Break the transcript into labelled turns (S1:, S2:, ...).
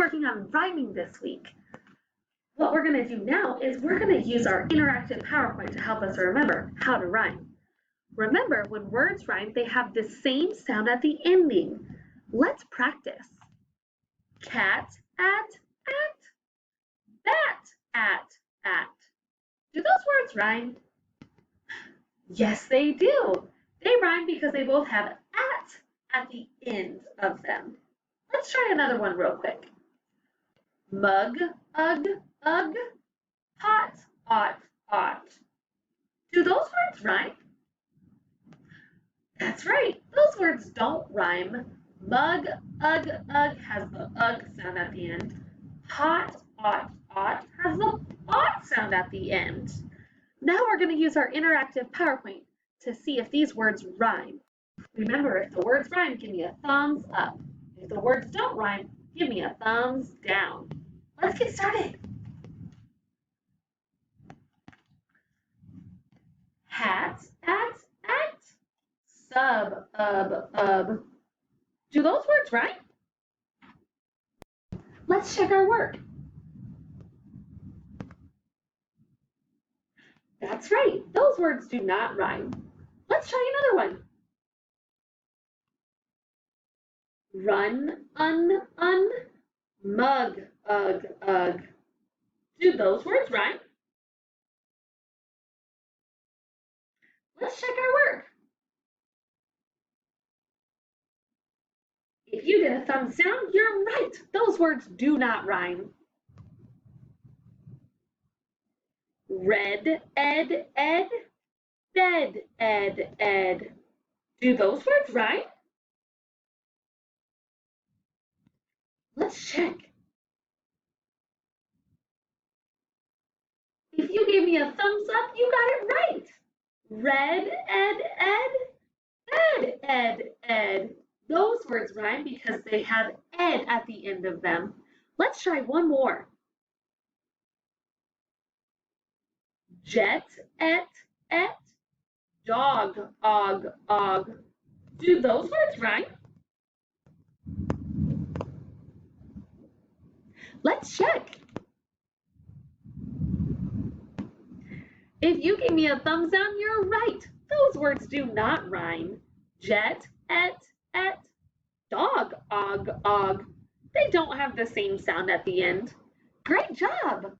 S1: working on rhyming this week. What we're going to do now is we're going to use our interactive PowerPoint to help us remember how to rhyme. Remember, when words rhyme, they have the same sound at the ending. Let's practice. Cat, at, bat, at. Do those words rhyme? Yes, they do. They rhyme because they both have at the end of them. Let's try another one real quick. Mug, ugh, pot, ought. Do those words rhyme? That's right, those words don't rhyme. Mug, ugh has the ugh sound at the end. Pot, ought has the ought sound at the end. Now we're going to use our interactive PowerPoint to see if these words rhyme. Remember, if the words rhyme, give me a thumbs up. If the words don't rhyme, give me a thumbs down. Let's get started. Hat, at, sub, ub. Do those words rhyme? Let's check our work. That's right, those words do not rhyme. Let's try another one. Run, un, mug, ugh. Do those words rhyme? Let's check our work. If you get a thumbs down, you're right. Those words do not rhyme. Red, ed, bed, ed. Do those words rhyme? Let's check. If you gave me a thumbs up, you got it right. Red, bed, ed. Those words rhyme because they have ed at the end of them. Let's try one more. Jet, et, dog, og. Do those words rhyme? Let's check. If you give me a thumbs down, you're right. Those words do not rhyme. Jet, et, dog, og. They don't have the same sound at the end. Great job!